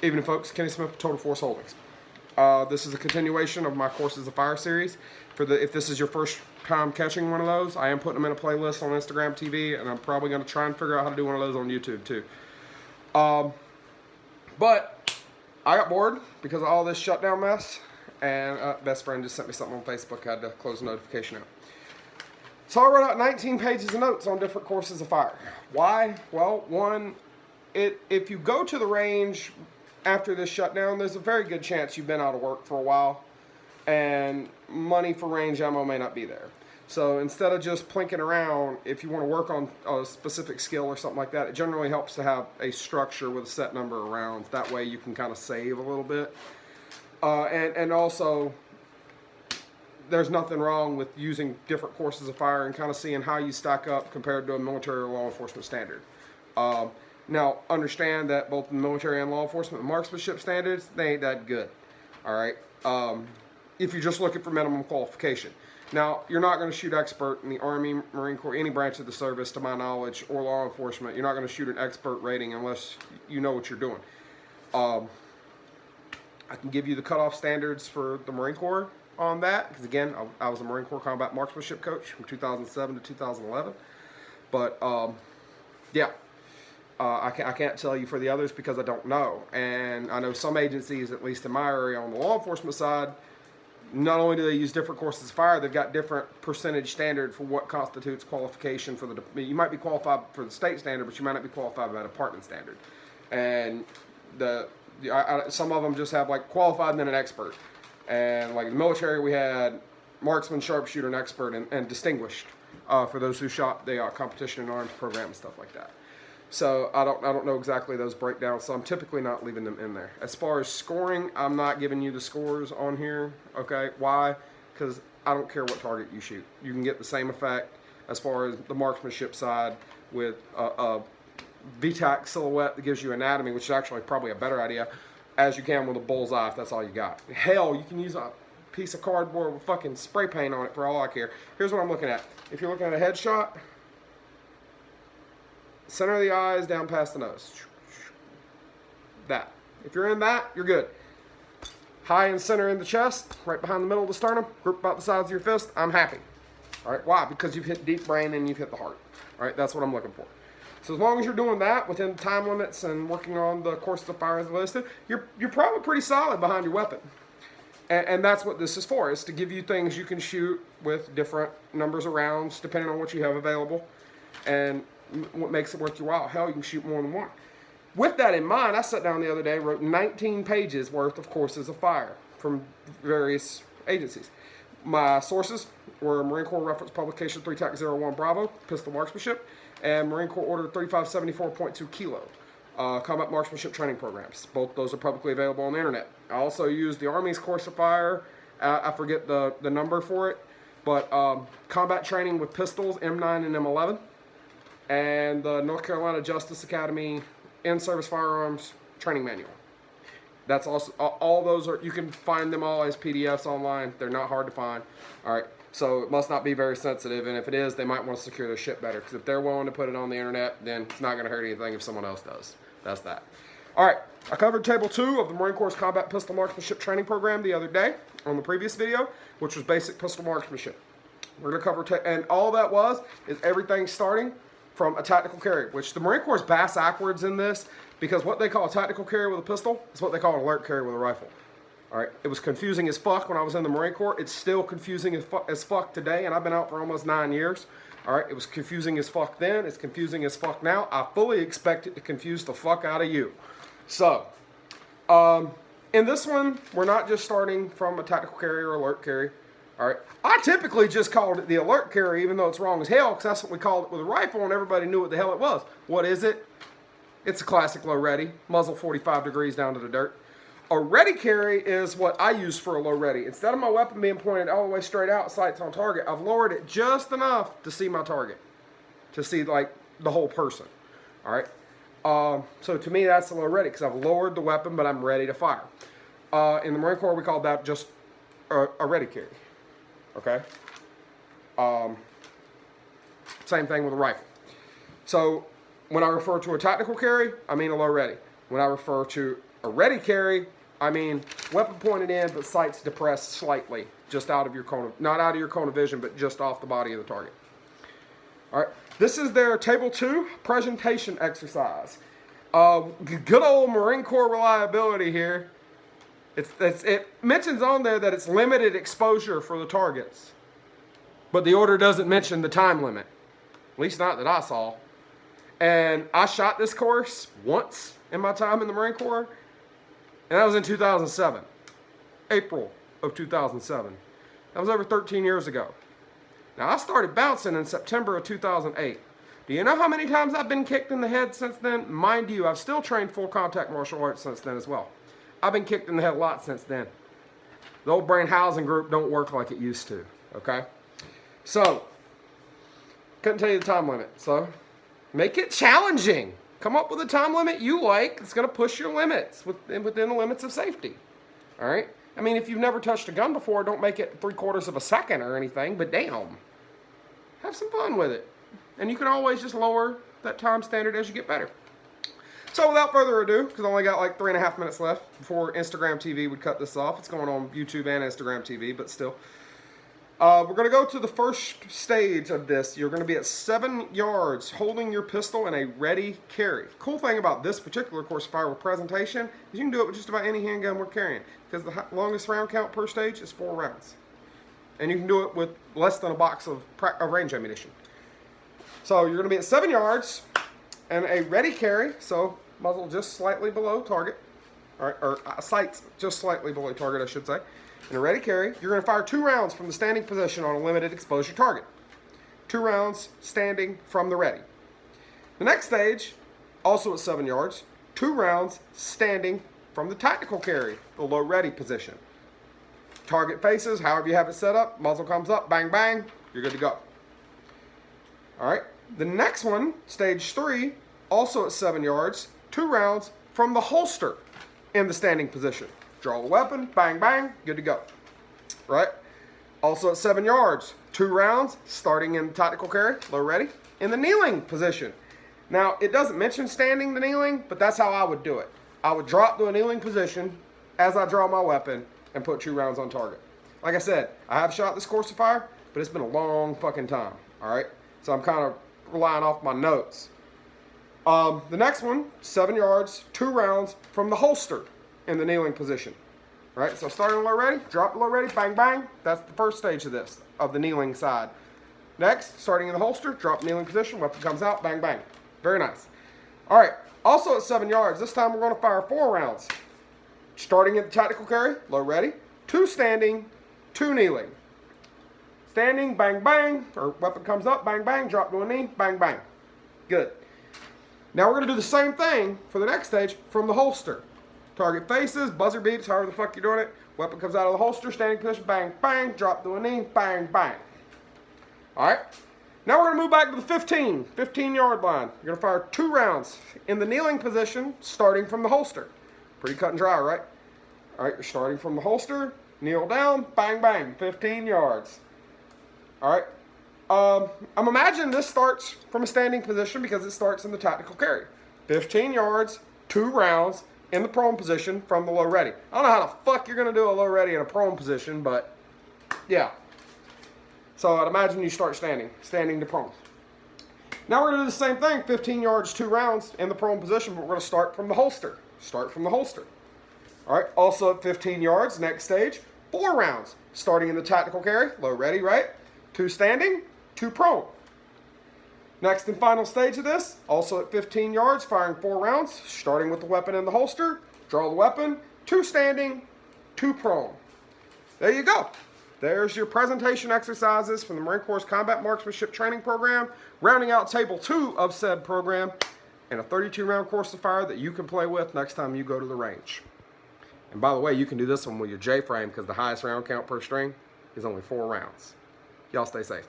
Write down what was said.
Evening, folks. Kenny Smith with Total Force Holdings. This is a continuation of my Courses of Fire series. If this is your first time catching one of those, I am putting them in a playlist on Instagram TV, and I'm probably going to try and figure out how to do one of those on YouTube too. But I got bored because of all this shutdown mess, and best friend just sent me something on Facebook. I had to close the notification out. So I wrote out 19 pages of notes on different Courses of Fire. Why? Well, one, if you go to the range after this shutdown, there's a very good chance you've been out of work for a while, and money for range ammo may not be there. So instead of just plinking around, if you want to work on a specific skill or something like that, it generally helps to have a structure with a set number of rounds. That way you can kind of save a little bit. And also, there's nothing wrong with using different Courses of Fire and kind of seeing how you stack up compared to a military or law enforcement standard. Now, understand that both the military and law enforcement and marksmanship standards, they ain't that good, all right? If you're just looking for minimum qualification. Now, you're not going to shoot expert in the Army, Marine Corps, any branch of the service, to my knowledge, or law enforcement. You're not going to shoot an expert rating unless you know what you're doing. I can give you the cutoff standards for the Marine Corps on that, because again, I was a Marine Corps combat marksmanship coach from 2007 to 2011. But, yeah. I can't tell you for the others because I don't know. And I know some agencies, at least in my area on the law enforcement side, not only do they use different Courses of Fire, they've got different percentage standard for what constitutes qualification for the. You might be qualified for the state standard, but you might not be qualified by department standard. And some of them just have like qualified and then an expert. And like in the military, we had marksman, sharpshooter, and expert, and distinguished for those who shot the competition in arms program and stuff like that. So I don't know exactly those breakdowns, so I'm typically not leaving them in there. As far as scoring, I'm not giving you the scores on here, okay? Why? Because I don't care what target you shoot. You can get the same effect as far as the marksmanship side with a VTAC silhouette that gives you anatomy, which is actually probably a better idea, as you can with a bullseye if that's all you got. Hell, you can use a piece of cardboard with fucking spray paint on it for all I care. Here's what I'm looking at. If you're looking at a headshot, center of the eyes down past the nose. That. If you're in that, you're good. High and center in the chest, right behind the middle of the sternum, group about the sides of your fist, I'm happy. All right, why? Because you've hit deep brain and you've hit the heart. All right, that's what I'm looking for. So as long as you're doing that within time limits and working on the Courses of Fire as listed, you're probably pretty solid behind your weapon. And that's what this is for, is to give you things you can shoot with different numbers of rounds depending on what you have available. And what makes it worth your while. Hell, you can shoot more than one. With that in mind, I sat down the other day, wrote 19 pages worth of Courses of Fire from various agencies. My sources were Marine Corps Reference Publication 3TAC-01 Bravo, Pistol Marksmanship, and Marine Corps Order 3574.2 Kilo, Combat Marksmanship Training Programs. Both those are publicly available on the internet. I also used the Army's Course of Fire, I forget the number for it, but combat training with pistols, M9 and M11. And the North Carolina Justice Academy In-Service Firearms Training Manual. That's also, all those are, you can find them all as PDFs online. They're not hard to find. All right, so it must not be very sensitive, and if it is, they might want to secure their shit better, because if they're willing to put it on the internet, then it's not going to hurt anything if someone else does. That's that. All right, I covered Table 2 of the Marine Corps Combat Pistol Marksmanship Training Program the other day on the previous video, which was basic pistol marksmanship. We're going to cover, and all that is everything starting from a tactical carry, which the Marine Corps is bass backwards in this, because what they call a tactical carry with a pistol is what they call an alert carry with a rifle. All right, it was confusing as fuck when I was in the Marine Corps. It's still confusing as fuck today, and I've been out for almost 9 years. All right, it was confusing as fuck then. It's confusing as fuck now. I fully expect it to confuse the fuck out of you. So, in this one, we're not just starting from a tactical carry or alert carry. All right, I typically just called it the alert carry, even though it's wrong as hell, because that's what we called it with a rifle, and everybody knew what the hell it was. What is it? It's a classic low ready, muzzle 45 degrees down to the dirt. A ready carry is what I use for a low ready. Instead of my weapon being pointed all the way straight out, sights on target, I've lowered it just enough to see my target, to see like the whole person. All right. So to me, that's a low ready, because I've lowered the weapon, but I'm ready to fire. In the Marine Corps, we call that just a ready carry. Okay. Same thing with a rifle. So when I refer to a tactical carry, I mean a low ready. When I refer to A ready carry, I mean, weapon pointed in, but sights depressed slightly, just out of your cone of, not out of your cone of vision, but just off the body of the target. All right, this is their Table 2 presentation exercise. Good old Marine Corps reliability here. It mentions on there that it's limited exposure for the targets, but the order doesn't mention the time limit, at least not that I saw. And I shot this course once in my time in the Marine Corps, and that was in 2007, April of 2007. That was over 13 years ago. Now, I started bouncing in September of 2008. Do you know how many times I've been kicked in the head since then? Mind you, I've still trained full contact martial arts since then as well. I've been kicked in the head a lot since then. The old brain housing group don't work like it used to, okay? So, couldn't tell you the time limit, so make it challenging. Come up with a time limit you like. It's going to push your limits within the limits of safety, all right? I mean, if you've never touched a gun before, don't make it 3/4 of a second or anything, but damn, have some fun with it. And you can always just lower that time standard as you get better. So without further ado, because I only got like 3.5 minutes left before Instagram TV would cut this off. It's going on YouTube and Instagram TV, but still. We're going to go to the first stage of this. You're going to be at 7 yards holding your pistol in a ready carry. Cool thing about this particular course fire with presentation is you can do it with just about any handgun we're carrying, because the longest round count per stage is 4 rounds. And you can do it with less than a box of range ammunition. So you're going to be at 7 yards and a ready carry, so muzzle just slightly below target, or sights just slightly below target, I should say. In a ready carry, you're going to fire 2 rounds from the standing position on a limited exposure target. 2 rounds standing from the ready. The next stage, also at 7 yards, 2 rounds standing from the tactical carry, the low ready position. Target faces, however you have it set up, muzzle comes up, bang, bang, you're good to go. All right, the next one, stage 3, also at 7 yards, 2 rounds from the holster in the standing position. Draw the weapon, bang, bang, good to go. Right? Also at 7 yards, 2 rounds, starting in tactical carry, low ready, in the kneeling position. Now, it doesn't mention standing to kneeling, but that's how I would do it. I would drop to a kneeling position as I draw my weapon and put 2 rounds on target. Like I said, I have shot this course of fire, but it's been a long fucking time, all right? So I'm kind of relying off my notes. The next one, 7 yards, 2 rounds from the holster in the kneeling position. Right, so starting low ready, drop low ready, bang, bang. That's the first stage of this, of the kneeling side. Next, starting in the holster, drop kneeling position, weapon comes out, bang, bang. Very nice. All right, also at 7 yards, this time we're going to fire 4 rounds. Starting at the tactical carry, low ready, 2 standing, 2 kneeling. Standing, bang, bang, or weapon comes up, bang, bang, drop to a knee, bang, bang. Good. Now we're going to do the same thing for the next stage from the holster. Target faces, buzzer beeps, however the fuck you're doing it. Weapon comes out of the holster, standing position, bang, bang, drop to a knee, bang, bang. All right. Now we're going to move back to the 15-yard line. You're going to fire 2 rounds in the kneeling position, starting from the holster. Pretty cut and dry, right? All right, you're starting from the holster, kneel down, bang, bang, 15 yards. All right. I'm imagining this starts from a standing position because it starts in the tactical carry. 15 yards, 2 rounds, in the prone position from the low ready. I don't know how the fuck you're going to do a low ready in a prone position, but yeah. So I'd imagine you start standing to prone. Now we're going to do the same thing, 15 yards, 2 rounds in the prone position, but we're going to start from the holster. Start from the holster. All right, also at 15 yards, next stage, 4 rounds, starting in the tactical carry, low ready, right? 2 standing, 2 prone. Next and final stage of this, also at 15 yards, firing 4 rounds, starting with the weapon in the holster, draw the weapon, 2 standing, 2 prone. There you go. There's your presentation exercises from the Marine Corps Combat Marksmanship Training Program, rounding out Table 2 of said program, and a 32-round course of fire that you can play with next time you go to the range. And by the way, you can do this one with your J-frame because the highest round count per string is only 4 rounds. Y'all stay safe.